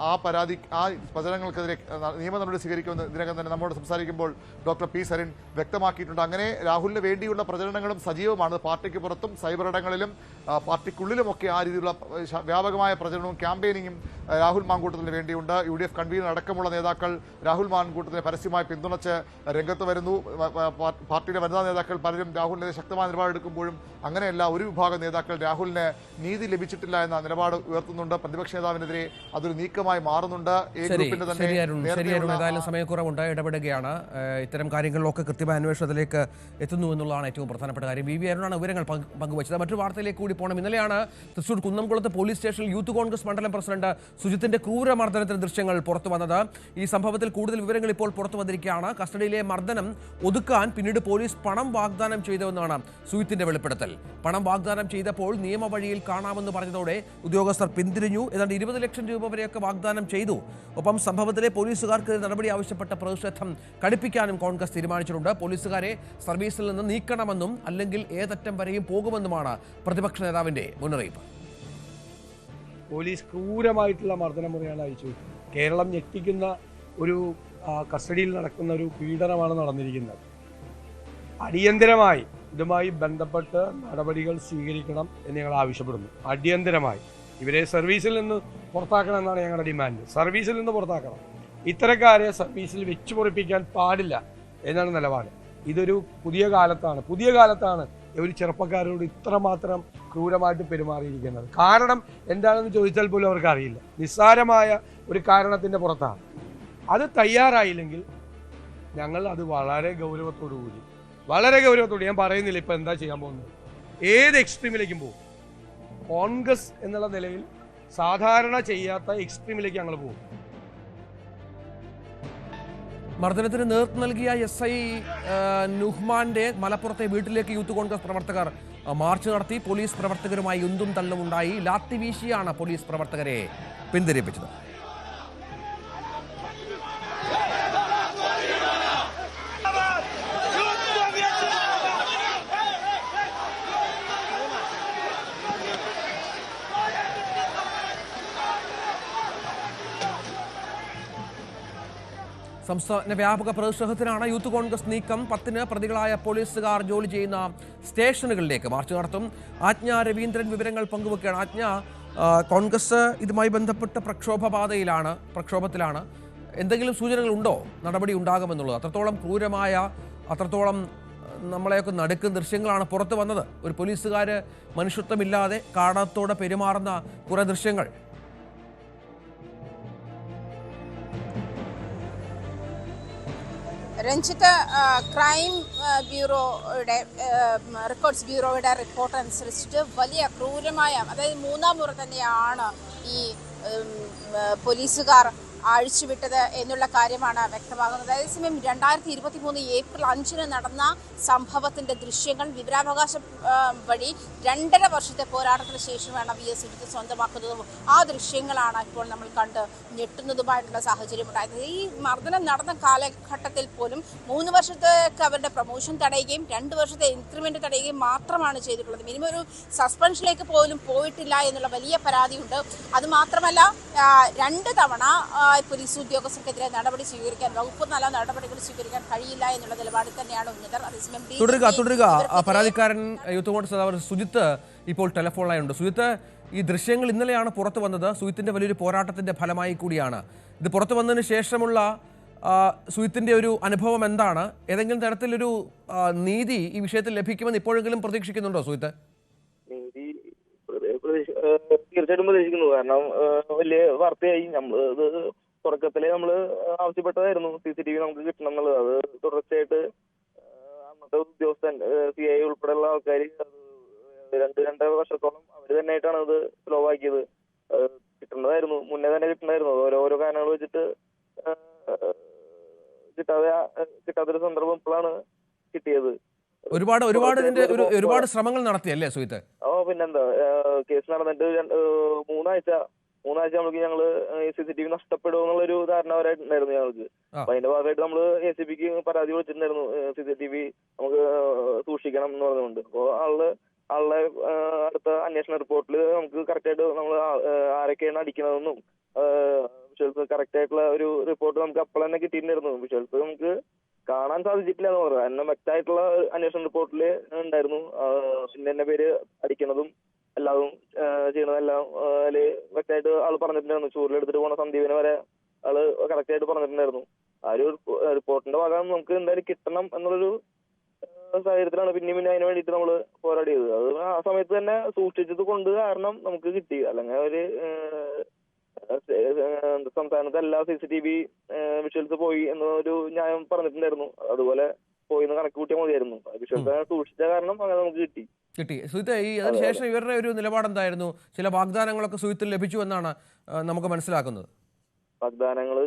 ആ പ്രചരണങ്ങൾക്കെതിരെ നിയമ നടപടി സ്വീകരിക്കുമെന്ന് ഇതിനകം തന്നെ നമ്മോട് സംസാരിക്കുമ്പോൾ ഡോക്ടർ പി സരിൻ വ്യക്തമാക്കിയിട്ടുണ്ട്. അങ്ങനെ രാഹുലിന് വേണ്ടിയുള്ള പ്രചരണങ്ങളും സജീവമാണ്. പാർട്ടിക്ക് പുറത്തും സൈബർ ഇടങ്ങളിലും പാർട്ടിക്കുള്ളിലുമൊക്കെ ആ രീതിയിലുള്ള വ്യാപകമായ പ്രചരണവും ക്യാമ്പയിനിങ്ങും രാഹുൽ മാങ്കൂട്ടത്തിന് വേണ്ടിയുണ്ട്. UDF കൺവീനർ അടക്കമുള്ള നേതാക്കൾ രാഹുൽ മാങ്കൂട്ടത്തിനെ പരസ്യമായി പിന്തുണച്ച് രംഗത്ത് വരുന്നു. പാർട്ടിയുടെ വനിതാ നേതാക്കൾ പലരും രാഹുലിനെതിരെ ശക്തമായ നിലപാടെടുക്കുമ്പോഴും അങ്ങനെയല്ല, ഒരു വിഭാഗം നേതാക്കൾ രാഹുലിന് നീതി ലഭിച്ചിട്ടില്ല എന്ന നിലപാട് ഉയർത്തുന്നുണ്ട്. പ്രതിപക്ഷ നേതാവിനെതിരെ അതൊരു നീക്കമായി മാറുന്നുണ്ട്. ഏതായാലും സമയക്കുറവുണ്ട്, ഇടപെടുകയാണ്. ഇത്തരം കാര്യങ്ങളിലൊക്കെ കൃത്യമായ അന്വേഷണത്തിലേക്ക് എത്തുന്നു എന്നുള്ളതാണ് ഏറ്റവും പ്രധാനപ്പെട്ട കാര്യം. VV അരുണാണ് വിവരങ്ങൾ പങ്കുവച്ചത്. മറ്റൊരു വാർത്തയിലേക്ക് കൂടി പോകണം. ഇന്നലെയാണ് തൃശൂർ കുന്നംകുളത്ത് പോലീസ് സ്റ്റേഷനിൽ യൂത്ത് കോൺഗ്രസ് മണ്ഡലം പ്രസിഡന്റ് സുജിത്തിന്റെ ക്രൂരമർദ്ദനത്തിന്റെ ദൃശ്യങ്ങൾ പുറത്തു വന്നത്. ഈ സംഭവത്തിൽ കൂടുതൽ വിവരങ്ങൾ ഇപ്പോൾ പുറത്തു വന്നിരിക്കുകയാണ്. കസ്റ്റഡിയിലെ മർദ്ദനം ഒതുക്കാൻ പിന്നീട് പോലീസ് പണം വാഗ്ദാനം ചെയ്തുവെന്നാണ് സുജിത്തിന്റെ വെളിപ്പെടുത്തൽ. പണം വാഗ്ദാനം ചെയ്തപ്പോൾ നിയമവഴിയിൽ കാണാമെന്ന് പറഞ്ഞതോടെ ഉദ്യോഗസ്ഥർ പിന്തിരിഞ്ഞു. ഏതാണ്ട് 20 ലക്ഷം രൂപ വരെയൊക്കെ വാഗ്ദാനം ചെയ്തു. ഒപ്പം സംഭവത്തിലെ പോലീസുകാർക്ക് നടപടി ആവശ്യപ്പെട്ട പ്രതിഷേധം കടുപ്പിക്കാനും കോൺഗ്രസ് തീരുമാനിച്ചിട്ടുണ്ട്. പോലീസുകാരെ സർവീസിൽ നിന്ന് നീക്കണമെന്നും അല്ലെങ്കിൽ ഏതറ്റം വരെയും പോകുമെന്നുമാണ് പ്രതിപക്ഷ നേതാവിന്റെ മുന്നറിയിപ്പ്. പോലീസ് ക്രൂരമായിട്ടുള്ള മർദ്ദനമുറയാണ് അയച്ചു. കേരളം ഞെട്ടിക്കുന്ന ഒരു കസ്റ്റഡിയിൽ നടക്കുന്ന ഒരു പീഡനമാണ് നടന്നിരിക്കുന്നത്. അടിയന്തരമായി ഇതുമായി ബന്ധപ്പെട്ട് നടപടികൾ സ്വീകരിക്കണം എന്ന് ഞങ്ങൾ ആവശ്യപ്പെടുന്നു. അടിയന്തരമായി ഇവരെ സർവീസിൽ നിന്ന് പുറത്താക്കണം എന്നാണ് ഞങ്ങളുടെ ഡിമാൻഡ്. സർവീസിൽ നിന്ന് പുറത്താക്കണം. ഇത്തരക്കാരെ സർവീസിൽ വെച്ചു പൊറിപ്പിക്കാൻ പാടില്ല എന്നാണ് നിലപാട്. ഇതൊരു പുതിയ കാലത്താണ് ഒരു ചെറുപ്പക്കാരോട് ഇത്രമാത്രം ക്രൂരമായിട്ട് പെരുമാറിയിരിക്കുന്നത്. കാരണം എന്താണെന്ന് ചോദിച്ചാൽ പോലും അവർക്ക് അറിയില്ല. നിസ്സാരമായ ഒരു കാരണത്തിൻ്റെ പുറത്താണ്. അത് തയ്യാറായില്ലെങ്കിൽ ഞങ്ങൾ അത് വളരെ ഗൗരവത്തോടു ഞാൻ പറയുന്നില്ല ഇപ്പം എന്താ ചെയ്യാൻ പോകുന്നത്, ഏത് എക്സ്ട്രീമിലേക്കും പോകും. കോൺഗ്രസ് എന്നുള്ള നിലയിൽ സാധാരണ ചെയ്യാത്ത എക്സ്ട്രീമിലേക്ക് ഞങ്ങൾ പോകും. മർദ്ദനത്തിന് നേതൃത്വം നൽകിയ SI നുഹ്മാന്റെ മലപ്പുറത്തെ വീട്ടിലേക്ക് യൂത്ത് കോൺഗ്രസ് പ്രവർത്തകർ മാർച്ച് നടത്തി. പോലീസ് പ്രവർത്തകരുമായി ഉന്തും തള്ളും ഉണ്ടായി. ലാത്തി വീശിയാണ് പോലീസ് പ്രവർത്തകരെ പിന്തിരിപ്പിച്ചത്. സംസ്ഥാന വ്യാപക പ്രതിഷേധത്തിനാണ് യൂത്ത് കോൺഗ്രസ് നീക്കം. 10-ന് പ്രതികളായ പോലീസുകാർ ജോലി ചെയ്യുന്ന സ്റ്റേഷനുകളിലേക്ക് മാർച്ച് നടത്തും. ആജ്ഞ രവീന്ദ്രൻ വിവരങ്ങൾ പങ്കുവെക്കുകയാണ്. ആജ്ഞ, കോൺഗ്രസ് ഇതുമായി ബന്ധപ്പെട്ട പ്രക്ഷോഭത്തിലാണ്. എന്തെങ്കിലും സൂചനകളുണ്ടോ നടപടി ഉണ്ടാകുമെന്നുള്ളത്? അത്രത്തോളം ക്രൂരമായ, അത്രത്തോളം നമ്മളെയൊക്കെ നടുക്കുന്ന ദൃശ്യങ്ങളാണ് പുറത്തു വന്നത്. ഒരു പോലീസുകാർ മനുഷ്യത്വമില്ലാതെ കാടത്തോടെ പെരുമാറുന്ന കുറേ ദൃശ്യങ്ങൾ. രഞ്ജിത്ത്, ക്രൈം ബ്യൂറോയുടെ റെക്കോർഡ്സ് ബ്യൂറോയുടെ റിപ്പോർട്ട് അനുസരിച്ചിട്ട് വലിയ ക്രൂരമായ, അതായത് 3-ാം മുറ തന്നെയാണ് ഈ പോലീസുകാർ അഴിച്ചുവിട്ടത് എന്നുള്ള കാര്യമാണ് വ്യക്തമാകുന്നത്. അതേസമയം 2023 ഏപ്രിൽ 5-ന് നടന്ന സംഭവത്തിന്റെ ദൃശ്യങ്ങൾ വിവരാവകാശ വഴി 2.5 വർഷത്തെ പോരാട്ടത്തിന് ശേഷമാണ് VS എടുത്ത് സ്വന്തമാക്കുന്നതും ആ ദൃശ്യങ്ങളാണ് ഇപ്പോൾ നമ്മൾ കണ്ട് ഞെട്ടുന്നതുമായിട്ടുള്ള സാഹചര്യം ഉണ്ടായത്. ഈ മർദ്ദനം നടന്ന കാലഘട്ടത്തിൽ പോലും 3 വർഷത്തേക്ക് അവരുടെ പ്രൊമോഷൻ തടയുകയും 2 വർഷത്തെ ഇൻക്രിമെന്റ് തടയുകയും മാത്രമാണ് ചെയ്തിട്ടുള്ളത്. മിനിമം ഒരു സസ്പെൻഷനിലേക്ക് പോലും പോയിട്ടില്ല എന്നുള്ള വലിയ പരാതിയുണ്ട്. അതുമാത്രമല്ല 2 തവണ പോലീസ് ഉദ്യോഗസ്ഥർക്കെതിരെ നടപടി സ്വീകരിക്കാൻ, വകുപ്പ് തല നടപടികൾ സ്വീകരിക്കാൻ കഴിയില്ല എന്നുള്ള നിലപാടിൽ തന്നെയാണ് ഉന്നതർ. തുടരുക. പരാതിക്കാരൻ യൂത്ത് കോൺഗ്രസ് നേതാവ് സുജിത്ത് ഇപ്പോൾ ടെലിഫോണിലായുണ്ട്. സുജിത്ത്, ഈ ദൃശ്യങ്ങൾ ഇന്നലെയാണ് പുറത്തു വന്നത്. സുജിത്തിന്റെ വലിയൊരു പോരാട്ടത്തിന്റെ ഫലമായി കൂടിയാണ് ഇത്. പുറത്തു വന്നതിന് ശേഷമുള്ള സുജിത്തിന്റെ ഒരു അനുഭവം എന്താണ്? ഏതെങ്കിലും തരത്തിലൊരു നീതി ഈ വിഷയത്തിൽ ലഭിക്കുമെന്ന് ഇപ്പോഴെങ്കിലും പ്രതീക്ഷിക്കുന്നുണ്ടോ സുജിത്ത്? തീർച്ചയായിട്ടും പ്രതീക്ഷിക്കുന്നു. കാരണം വലിയ വാർത്തയായി. ഇത് തുടക്കത്തിലെ നമ്മൾ ആവശ്യപ്പെട്ടതായിരുന്നു CCTV നമുക്ക് കിട്ടണം എന്നുള്ളത്. അത് തുടർച്ചയായിട്ട് അന്നത്തെ ഉദ്യോഗസ്ഥൻ CI ഉൾപ്പെടെയുള്ള ആൾക്കാർ അത് രണ്ടര വർഷത്തോളം അവർ തന്നെയായിട്ടാണ് അത് സ്ലോ ആക്കിയത്. കിട്ടേണ്ടതായിരുന്നു, മുന്നേ തന്നെ കിട്ടേണ്ടതായിരുന്നു. ഓരോരോ കാരണങ്ങൾ വെച്ചിട്ട് കിട്ടാത്തൊരു സന്ദർഭം ഇപ്പോഴാണ് കിട്ടിയത്. ഒരുപാട് ശ്രമങ്ങൾ നടത്തിയല്ലേ സുഹിത്ത്? പിന്നെന്താ, കേസ് നടന്നിട്ട് മൂന്നാഴ്ച നമ്മൾക്ക് ഞങ്ങള് CCTV നഷ്ടപ്പെടും എന്നുള്ളൊരു ധാരണ അവരായിട്ടുണ്ടായിരുന്നു ഞങ്ങൾക്ക്. അപ്പൊ അതിന്റെ ഭാഗമായിട്ട് നമ്മള് ACPക്ക് പരാതി കൊടുത്തിട്ടുണ്ടായിരുന്നു, CCTV നമുക്ക് സൂക്ഷിക്കണം എന്ന് പറഞ്ഞുകൊണ്ട്. അപ്പോ ആളുടെ അടുത്ത അന്വേഷണ റിപ്പോർട്ടിൽ നമുക്ക് കറക്റ്റ് ആയിട്ട് നമ്മൾ ആരൊക്കെയാണ് അടിക്കണതെന്നും വിഷ്വൽസ് കറക്റ്റ് ആയിട്ടുള്ള ഒരു റിപ്പോർട്ട് നമുക്ക് അപ്പോൾ തന്നെ കിട്ടിയിട്ടുണ്ടായിരുന്നു. വിഷ്വൽസ് നമുക്ക് കാണാൻ സാധിച്ചിട്ടില്ല എന്ന് പറഞ്ഞു. കാരണം വ്യക്തമായിട്ടുള്ള അന്വേഷണ റിപ്പോർട്ടിൽ ഉണ്ടായിരുന്നു ഇന്ന പേര് അടിക്കണതും എല്ലാതും ചെയ്യണതെല്ലാം അതില് വ്യക്തമായിട്ട് ആള് പറഞ്ഞിട്ടുണ്ടായിരുന്നു. ചൂരിലെടുത്തിട്ട് പോണ സന്ദീപിനെ വരെ ആള് കറക്റ്റ് ആയിട്ട് പറഞ്ഞിട്ടുണ്ടായിരുന്നു. ആ ഒരു റിപ്പോർട്ടിന്റെ ഭാഗം നമുക്ക് എന്തായാലും കിട്ടണം എന്നുള്ളൊരു സാഹചര്യത്തിലാണ് പിന്നെ അതിന് വേണ്ടിയിട്ട് നമ്മൾ പോരാടിയത്. അത് ആ സമയത്ത് തന്നെ സൂക്ഷിച്ചത് കൊണ്ട് കാരണം നമുക്ക് കിട്ടി. അല്ലെങ്കിൽ ഒരു സംസ്ഥാനത്തെ എല്ലാ CCTV വിഷ്വൽസ് പോയി എന്നൊരു ന്യായം പറഞ്ഞിട്ടുണ്ടായിരുന്നു. അതുപോലെ പോയി എന്ന് കണക്ക് കൂട്ടിയാൽ മതിയായിരുന്നു. വിഷ്വൽസ് സൂക്ഷിച്ച കാരണം അങ്ങനെ നമുക്ക് കിട്ടി. സുഹിത്ത്, അതിനുശേഷം ഇവരുടെ ഒരു നിലപാട് എന്തായിരുന്നു? ചില വാഗ്ദാനങ്ങളൊക്കെ സുഹിത്തിന് ലഭിച്ചു എന്നാണ് നമുക്ക് മനസ്സിലാക്കുന്നത്. വാഗ്ദാനങ്ങൾ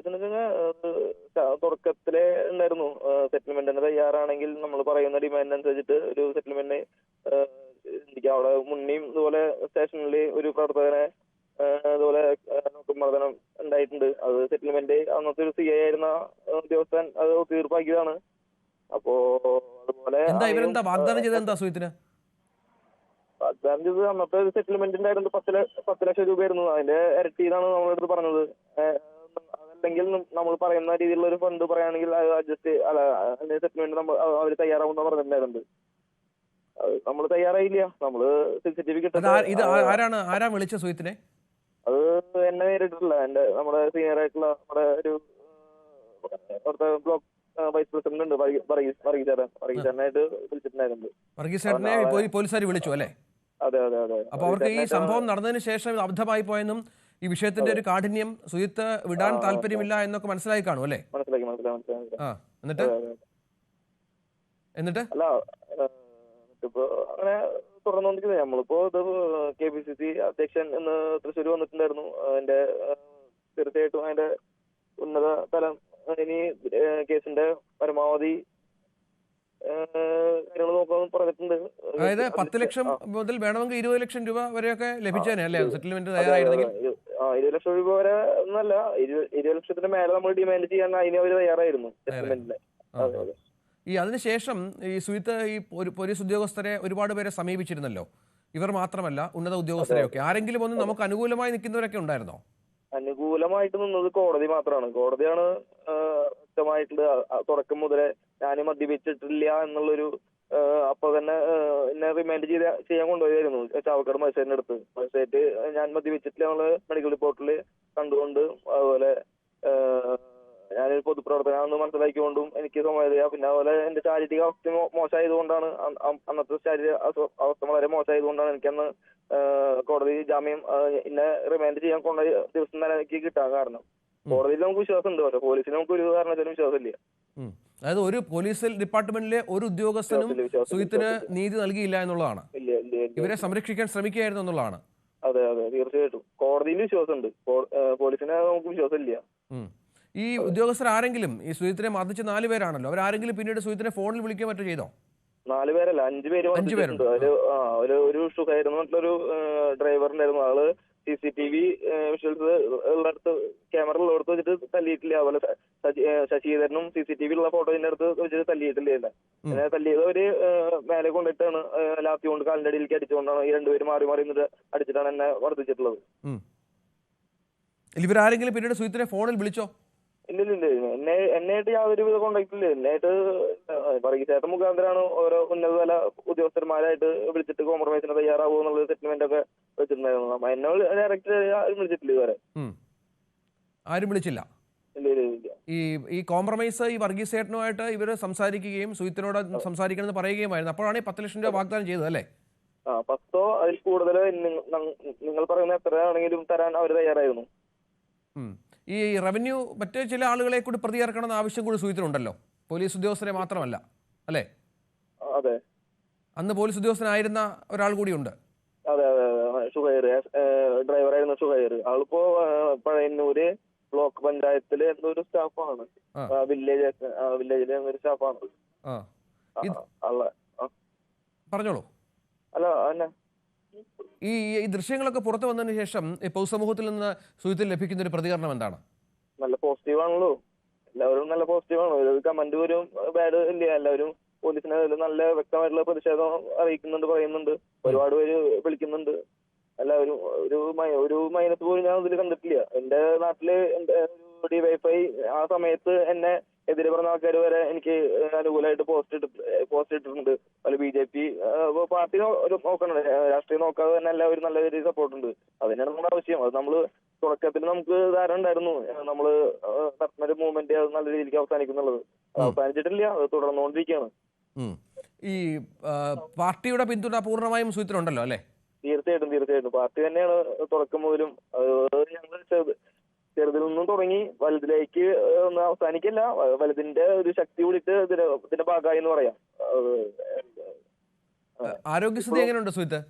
തുടക്കത്തിലെ ഉണ്ടായിരുന്നു. സെറ്റിൽമെന്റിന് തയ്യാറാണെങ്കിൽ നമ്മൾ പറയുന്ന ഡിമാൻഡ് അനുസരിച്ചിട്ട് ഒരു സെറ്റിൽമെന്റ് എനിക്ക് അവിടെ മുന്നേയും ഇതുപോലെ സ്റ്റേഷനിൽ ഒരു പ്രവർത്തകനെ അതുപോലെ മർദ്ദനം ഉണ്ടായിട്ടുണ്ട്. അത് സെറ്റിൽമെന്റ് അന്നത്തെ ഒരു CI ആയിരുന്ന ഉദ്യോഗസ്ഥൻ അത് തീർപ്പാക്കിയതാണ്. അപ്പോ അതുപോലെ വാഗ്ദാനം ചെയ്തത് സുഹിത്തിന്? വാഗ്ദാനം ചെയ്തത് അന്നത്തെ ഒരു സെറ്റിൽമെന്റിന്റെ ആയിരുന്നു 10 ലക്ഷം രൂപയായിരുന്നു. അതിന്റെ ഇരട്ടിയിലാണ് നമ്മളെടുത്ത് പറഞ്ഞത്. അതല്ലെങ്കിൽ നമ്മൾ പറയുന്ന രീതിയിലുള്ള ഒരു ഫണ്ട് പറയുകയാണെങ്കിൽ അത് അഡ്ജസ്റ്റ് സെറ്റിൽമെന്റ് അവർ തയ്യാറാവുന്ന പറഞ്ഞിട്ടുണ്ടായിരുന്നത്. നമ്മൾ തയ്യാറായില്ല. നമ്മള് CCTV ആരാ വിളിച്ച സുഹിത്തിനെ? അത് എന്നെ നേരിട്ടിട്ടില്ല. നമ്മുടെ സീനിയർ ആയിട്ടുള്ള നമ്മുടെ ഒരു അവിടുത്തെ ബ്ലോക്ക് വൈസ് പ്രസിഡന്റ് ഉണ്ട്, വർഗീസേട്ടനായിട്ട് വിളിച്ചിട്ടുണ്ടായിരുന്നു. വർഗീസേട്ടനെ പോലീസുകാർ വിളിച്ചു അല്ലേ? അതെ. അപ്പൊ അവർക്ക് ഈ സംഭവം നടന്നതിന് ശേഷം അബദ്ധമായി പോയെന്നും ഈ വിഷയത്തിന്റെ ഒരു കാഠിന്യം സുഹിത്ത് വിടാൻ താല്പര്യമില്ല എന്നൊക്കെ മനസ്സിലായി കാണും അല്ലേ? മനസ്സിലാക്കി. എന്നിട്ട് അല്ല ഇപ്പൊ അങ്ങനെ തുടർന്നുകൊണ്ടിരിക്കുന്നത്. നമ്മളിപ്പോ ഇത് KPCC അധ്യക്ഷൻ എന്ന് തൃശ്ശൂർ വന്നിട്ടുണ്ടായിരുന്നു. അതിന്റെ തീർച്ചയായിട്ടും അതിന്റെ ഉന്നത തലം ഇനി കേസിന്റെ പരമാവധി കാര്യങ്ങൾ നോക്കാൻ പറഞ്ഞിട്ടുണ്ട്. അതായത് 10 ലക്ഷം മുതൽ വേണമെങ്കിൽ 20 ലക്ഷം രൂപ വരെയൊക്കെ ലഭിച്ചേനെ അല്ലേ സെറ്റിൽമെന്റ് തയ്യാറായിരുന്നെങ്കിൽ? 20 ലക്ഷം രൂപ വരെ ഒന്നല്ല, 20 ലക്ഷത്തിന് മേലെ നമ്മൾ ഡിമാൻഡ് ചെയ്യാൻ അതിന് അവർ തയ്യാറായിരുന്നു സെറ്റിൽമെന്റിന്. അതിനുശേഷം ഈ സുഹിത്ത് ഈ പോലീസ് ഉദ്യോഗസ്ഥരെ ഒരുപാട് പേരെ സമീപിച്ചിരുന്നല്ലോ. ഇവർ മാത്രമല്ല, ഉന്നത ഉദ്യോഗസ്ഥരെയൊക്കെ ആരെങ്കിലും ഒന്ന് നമുക്ക് അനുകൂലമായി നിൽക്കുന്നവരൊക്കെ ഉണ്ടായിരുന്നോ? അനുകൂലമായിട്ട് നിന്നത് കോടതി മാത്രമാണ്. കോടതിയാണ് വ്യക്തമായിട്ടുള്ള തുടക്കം മുതലേ ഞാൻ മദ്യപിച്ചിട്ടില്ല എന്നുള്ളൊരു അപ്പൊ തന്നെ എന്നെ റിമാൻഡ് ചെയ്യാൻ കൊണ്ടുപോയായിരുന്നു ചാവക്കാട് മജിസ്ട്രേറ്റിന്റെ അടുത്ത്. മജിസ്ട്രേറ്റ് ഞാൻ മദ്യപിച്ചിട്ടില്ല എന്നുള്ള മെഡിക്കൽ റിപ്പോർട്ടിൽ കണ്ടുകൊണ്ട് അതുപോലെ ഞാനൊരു പൊതുപ്രവർത്തനാണെന്ന് മനസ്സിലാക്കിക്കൊണ്ടും എനിക്ക് സമയമില്ല. പിന്നെ അതുപോലെ എന്റെ ശാരീരിക അവസ്ഥ മോശമായതുകൊണ്ടാണ്, അന്നത്തെ ശാരീരിക അവസ്ഥ വളരെ മോശമായതുകൊണ്ടാണ് എനിക്കന്ന് കോടതി ജാമ്യം എന്നെ റിമാൻഡ് ചെയ്യാൻ കൊണ്ടുപോയ ദിവസം തന്നെ എനിക്ക് കിട്ടാൻ കാരണം. കോടതിയിൽ നമുക്ക് വിശ്വാസമുണ്ട്, പക്ഷേ പോലീസിന് നമുക്ക് ഒരു കാരണത്തിനും വിശ്വാസമില്ല. അതായത് ഒരു പോലീസ് ഡിപ്പാർട്ട്മെന്റിലെ ഒരു ഉദ്യോഗസ്ഥനും സുഹിത്തിന് നീതി നൽകിയില്ല എന്നുള്ളതാണ്. ഇവരെ സംരക്ഷിക്കാൻ ശ്രമിക്കുകയായിരുന്നു എന്നുള്ളതാണ്. അതെ തീർച്ചയായിട്ടും കോടതിയിൽ വിശ്വാസമുണ്ട്, പോലീസിനെ നമുക്ക് വിശ്വാസമില്ല. ഈ ഉദ്യോഗസ്ഥർ ആരെങ്കിലും ഈ സുഹിത്തിനെ മർദ്ദിച്ച 4 പേരാണല്ലോ, അവരാരെങ്കിലും പിന്നീട് സുഹിത്തിനെ ഫോണിൽ വിളിക്കാൻ മറ്റോ ചെയ്തോ? 4 പേരല്ല, 5 പേര്. ഒരു ഷുഹൈറെന്നൊരു ഡ്രൈവറുണ്ടായിരുന്നു. ആള് CCTV വിഷ്വൽസ് ഉള്ളടത്ത് ക്യാമറ ഉള്ളടത്ത് വെച്ചിട്ട് തല്ലിയിട്ടില്ല. അതുപോലെ ശശിധരനും CCTV ഉള്ള ഫോട്ടോന്റെ അടുത്ത് വെച്ചിട്ട് തല്ലിയിട്ടില്ല. അങ്ങനെ തല്ലിയത് ഒരു മേലെ കൊണ്ടിട്ടാണ് ലാത്തി കൊണ്ട് കാലിന്റെ അടിയിലേക്ക് അടിച്ചുകൊണ്ടാണ് ഈ 2 പേര് മാറി നിന്നിട്ട് അടിച്ചിട്ടാണ് എന്നെ വർദ്ധിച്ചിട്ടുള്ളത്. ഇവരാരെങ്കിലും പിന്നീട് സുഹിത്തിനെ ഫോണിൽ വിളിച്ചോ? ഇല്ല. എന്നായിട്ട് യാതൊരു വിധ കോണ്ടാക്ട് ഇല്ല. എന്നായിട്ട് വർഗീസേട്ടൻ മുഖാന്തരമാണ് ഓരോ ഉന്നതതല ഉദ്യോഗസ്ഥന്മാരായിട്ട് വിളിച്ചിട്ട് കോംപ്രമൈസിന് തയ്യാറാവുക എന്നുള്ള സെറ്റിൽമെന്റ് ഒക്കെ വെച്ചിട്ടുണ്ടായിരുന്നു. എന്നെ ഡയറക്റ്റ് വിളിച്ചിട്ടില്ല ഇതുവരെ. ആരും വിളിച്ചില്ല. ഈ കോംപ്രമൈസ് ഈ വർഗീസേട്ടനുമായിട്ട് ഇവർ സംസാരിക്കുകയും സുഹിത്തിനോട് സംസാരിക്കണമെന്ന് പറയുകയുമായിരുന്നു. അപ്പോഴാണ് 10 ലക്ഷം രൂപ വാഗ്ദാനം ചെയ്തത് അല്ലേ? 10 അതിൽ കൂടുതൽ നിങ്ങൾ പറയുന്ന എത്രയാണെങ്കിലും തരാൻ അവർ തയ്യാറായിരുന്നു. ഈ റവന്യൂ മറ്റേ ചില ആളുകളെ കൂടി പ്രതിയേർക്കണമെന്ന ആവശ്യം കൂടി സുഹിത്തിനുണ്ടല്ലോ, പോലീസ് ഉദ്യോഗസ്ഥരെ മാത്രമല്ല അല്ലേ? അതെ. അന്ന് പോലീസ് ഉദ്യോഗസ്ഥനായിരുന്ന ഒരാൾ കൂടിയുണ്ട്. അതെ അതെ അതെ, ഷുഹൈർ ഡ്രൈവറായിരുന്ന ഷുഹൈർ. ആളിപ്പോ പഴയന്നൂര് ബ്ലോക്ക് പഞ്ചായത്തില് എന്തോ ഒരു സ്റ്റാഫാണ്, വില്ലേജിലെ ഒരു സ്റ്റാഫാണ്. പറഞ്ഞോളൂ. അല്ല അല്ല, ഈ ദൃശ്യങ്ങളൊക്കെ പുറത്തു വന്നതിന് ശേഷം പൊതുസമൂഹത്തിൽ നിന്ന് സുഹൃത്തിൽ ലഭിക്കുന്ന ഒരു പ്രതികരണം എന്താണ്? നല്ല പോസിറ്റീവാണല്ലോ, എല്ലാവരും നല്ല പോസിറ്റീവാണ്. ഒരു കമന്റ് പോലും ബാഡ് ഇല്ല. എല്ലാവരും പോലീസിനെ നല്ല വ്യക്തമായിട്ടുള്ള പ്രതിഷേധം അറിയിക്കുന്നുണ്ട്, പറയുന്നുണ്ട്. ഒരുപാട് പേര് വിളിക്കുന്നുണ്ട്. എല്ലാവരും ഒരു മൈനസ് പോലും ഞാൻ ഇതിൽ കണ്ടിട്ടില്ല. എന്റെ നാട്ടില് ഡിവൈഫൈ ആ സമയത്ത് എന്നെ എതിരെ പറഞ്ഞ ആൾക്കാർ വരെ എനിക്ക് അനുകൂലമായിട്ട് പോസ്റ്റ് ഇട്ടിട്ടുണ്ട്. അതുപോലെ BJP പാർട്ടി നോക്കണം, രാഷ്ട്രീയം നോക്കാതെ തന്നെ എല്ലാവരും നല്ല രീതിയിൽ സപ്പോർട്ട് ഉണ്ട്. അതിനാണ് നമ്മുടെ ആവശ്യം. അത് നമ്മള് തുടക്കത്തിൽ നമുക്ക് ധാരണ ഉണ്ടായിരുന്നു നമ്മള് നടത്തുന്ന മൂവ്മെന്റ് അത് നല്ല രീതിക്ക് അവസാനിക്കുന്നുള്ളത്. അവസാനിച്ചിട്ടില്ല, അത് തുടർന്നുകൊണ്ടിരിക്കുകയാണ്. ഈ പാർട്ടിയുടെ പിന്തുണ പൂർണ്ണമായും സുഹൃത്തിനുണ്ടല്ലോ അല്ലേ? തീർച്ചയായിട്ടും പാർട്ടി തന്നെയാണ് തുടക്കം മുതലും. ഞങ്ങൾ ചെറുതിൽ നിന്നും തുടങ്ങി വലുതിലേക്ക് ഒന്നും അവസാനിക്കില്ല. വലുതിന്റെ ഒരു ശക്തി കൂടിയിട്ട് ഇതിന്റെ ഭാഗമായി എന്ന് പറയാം. ആരോഗ്യസ്ഥിതി എങ്ങനെയുണ്ട് സുഹൃത്ത്?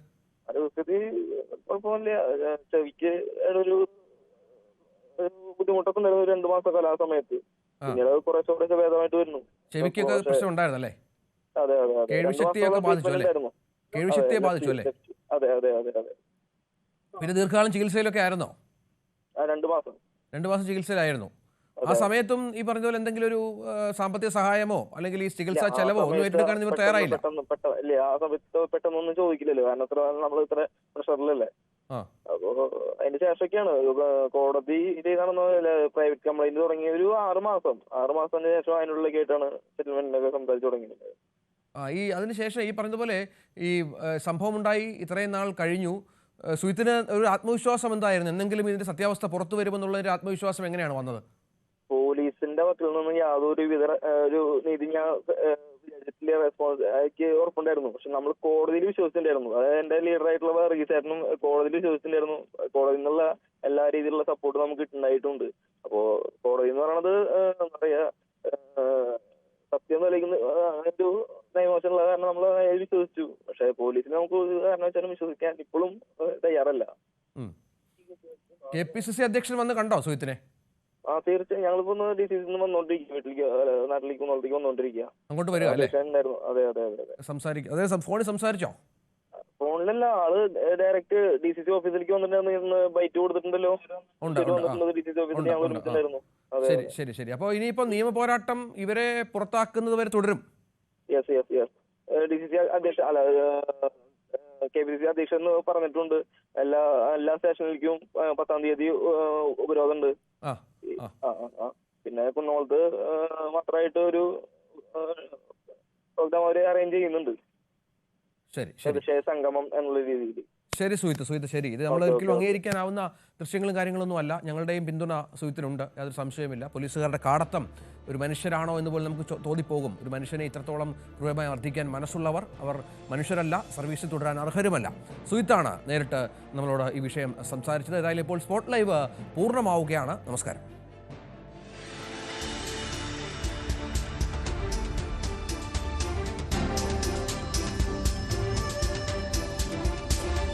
ആരോഗ്യസ്ഥിതി കുഴപ്പമില്ല. ചെവിക്ക് ഒരു ബുദ്ധിമുട്ടൊക്കെ ഉണ്ടായിരുന്നു 2 മാസമൊക്കെ ആ സമയത്ത്. പിന്നീട് കുറച്ചുകൂടെ ഭേദമായിട്ട് വരുന്നു. ചെവിക്കൊക്കെ പ്രശ്നം ഉണ്ടായിരുന്നല്ലേ? അതെ അതെ അതെ, കേൾവിശക്തിയെ ബാധിച്ചു അല്ലേ? അതെ അതെ അതെ അതെ. പിന്നെ ദീർഘകാലം ചികിത്സയിലൊക്കെ ആയിരുന്നോ? 2 മാസം ചികിത്സയിലായിരുന്നു. ആ സമയത്തും ഈ പറഞ്ഞ പോലെ എന്തെങ്കിലും ഒരു സാമ്പത്തിക സഹായമോ അല്ലെങ്കിൽ ഈ ചികിത്സാ ചെലവോ ഒന്നും ഏറ്റെടുക്കാൻ നിങ്ങൾ തയ്യാറായില്ല? ഇല്ല, ആ സമയത്ത് പെട്ടെന്നൊന്നും ചോദിക്കില്ലല്ലോ, കാരണം നമ്മൾ ഇത്ര പ്രഷറിലല്ലേ. അപ്പോ അതിന്റെ ശേഷമൊക്കെയാണ് കോടതി പ്രൈവറ്റ് കംപ്ലൈന്റ് തുടങ്ങി ഒരു 6 മാസത്തിന് ശേഷം അതിനുള്ളിലേക്കായിട്ടാണ് സെറ്റിൽമെന്റിനൊക്കെ സംസാരിച്ച് തുടങ്ങിയത്. അതിനുശേഷം ഈ പറഞ്ഞതുപോലെ ഈ സംഭവം ഉണ്ടായി ഇത്രയും നാൾ കഴിഞ്ഞു. സുഹിത്തിന് ഒരു ആത്മവിശ്വാസം എന്തായിരുന്നു? എന്തെങ്കിലും ഇതിന്റെ സത്യാവസ്ഥ പുറത്തു വരുമെന്നുള്ള ഒരു ആത്മവിശ്വാസം എങ്ങനെയാണ് വന്നത്? പോലീസിന്റെ വക്കിൽ നിന്നും യാതൊരു ഒരു നീതി ഞാൻ വിചാരിച്ചിട്ടില്ല. എനിക്ക് ഉറപ്പുണ്ടായിരുന്നു. പക്ഷെ നമ്മൾ കോടതിയിൽ വിശ്വസിച്ചിട്ടുണ്ടായിരുന്നു. അതായത് എന്റെ ലീഡറായിട്ടുള്ള വർഗീസായിരുന്നു കോടതിയിൽ വിശ്വസിച്ചിട്ടുണ്ടായിരുന്നു. കോടതിയിൽ നിന്നുള്ള എല്ലാ രീതിയിലുള്ള സപ്പോർട്ട് നമുക്ക് കിട്ടുന്നതായിട്ടുണ്ട്. അപ്പോ കോടതി എന്ന് പറയണത് എന്താ പറയാ, സത്യം തെളിയിക്കുന്ന ഒരു നയമോശമുള്ള കാരണം നമ്മൾ വിശ്വസിച്ചു. പക്ഷെ പോലീസിനെ നമുക്ക് ഒരു കാരണവശാലും വിശ്വസിക്കാൻ ഇപ്പോഴും തയ്യാറല്ല. KPCC അധ്യക്ഷൻ വന്ന് കണ്ടോ സുഹിത്തിനെ? തീർച്ചയായും ഞങ്ങളിപ്പോ DCC വന്നോണ്ടിരിക്കുക, വീട്ടിലേക്ക് നാട്ടിലേക്ക് വന്നോണ്ടിരിക്കുക. അങ്ങോട്ട് വരിക അല്ലേ? അതെ അതെ അതെ. ഫോണിൽ സംസാരിച്ചോ? ഫോണിലല്ല, ആള് ഡയറക്റ്റ് DCC ഓഫീസിലേക്ക് വന്നിട്ടുണ്ടായിരുന്നു. ബൈറ്റ് കൊടുത്തിട്ടുണ്ടല്ലോ. DCC ഓഫീസിൽ ഞങ്ങൾ ഒരുമിച്ചുണ്ടായിരുന്നു. ശരി. അപ്പൊ ഇനിയിപ്പോ നിയമ പോരാട്ടം ഇവരെ പുറത്താക്കുന്നത് വരെ തുടരും? യെസ്. DCC അധ്യക്ഷ KPCC അധ്യക്ഷൻ പറഞ്ഞിട്ടുണ്ട് എല്ലാ സ്റ്റേഷനിലേക്കും 10-ാം തീയതി ഉപരോധമുണ്ട്. പിന്നെ കുന്നോളത്ത് മാത്രമായിട്ട് ഒരു പ്രോഗ്രാം അവര് അറേഞ്ച് ചെയ്യുന്നുണ്ട്, പ്രതിഷേധ സംഗമം എന്നുള്ള രീതിയിൽ. ശരി സുഹിത്ത്, ശരി. ഇത് നമ്മൾ ഒരിക്കലും അംഗീകരിക്കാനാവുന്ന ദൃശ്യങ്ങളും കാര്യങ്ങളൊന്നും അല്ല. ഞങ്ങളുടെയും പിന്തുണ സുഹിത്തിനുണ്ട്, യാതൊരു സംശയമില്ല. പോലീസുകാരുടെ കാടത്തം ഒരു മനുഷ്യരാണോ എന്ന് പോലും നമുക്ക് തോന്നിപ്പോകും. ഒരു മനുഷ്യനെ ഇത്രത്തോളം ക്രൂരമായി വർദ്ധിക്കാൻ മനസ്സുള്ളവർ അവർ മനുഷ്യരല്ല, സർവീസിൽ തുടരാൻ അർഹരുമല്ല. സുഹിത്താണ് നേരിട്ട് നമ്മളോട് ഈ വിഷയം സംസാരിച്ചത്. ഏതായാലും ഇപ്പോൾ സ്പോട്ട് ലൈവ് പൂർണ്ണമാവുകയാണ്. നമസ്കാരം.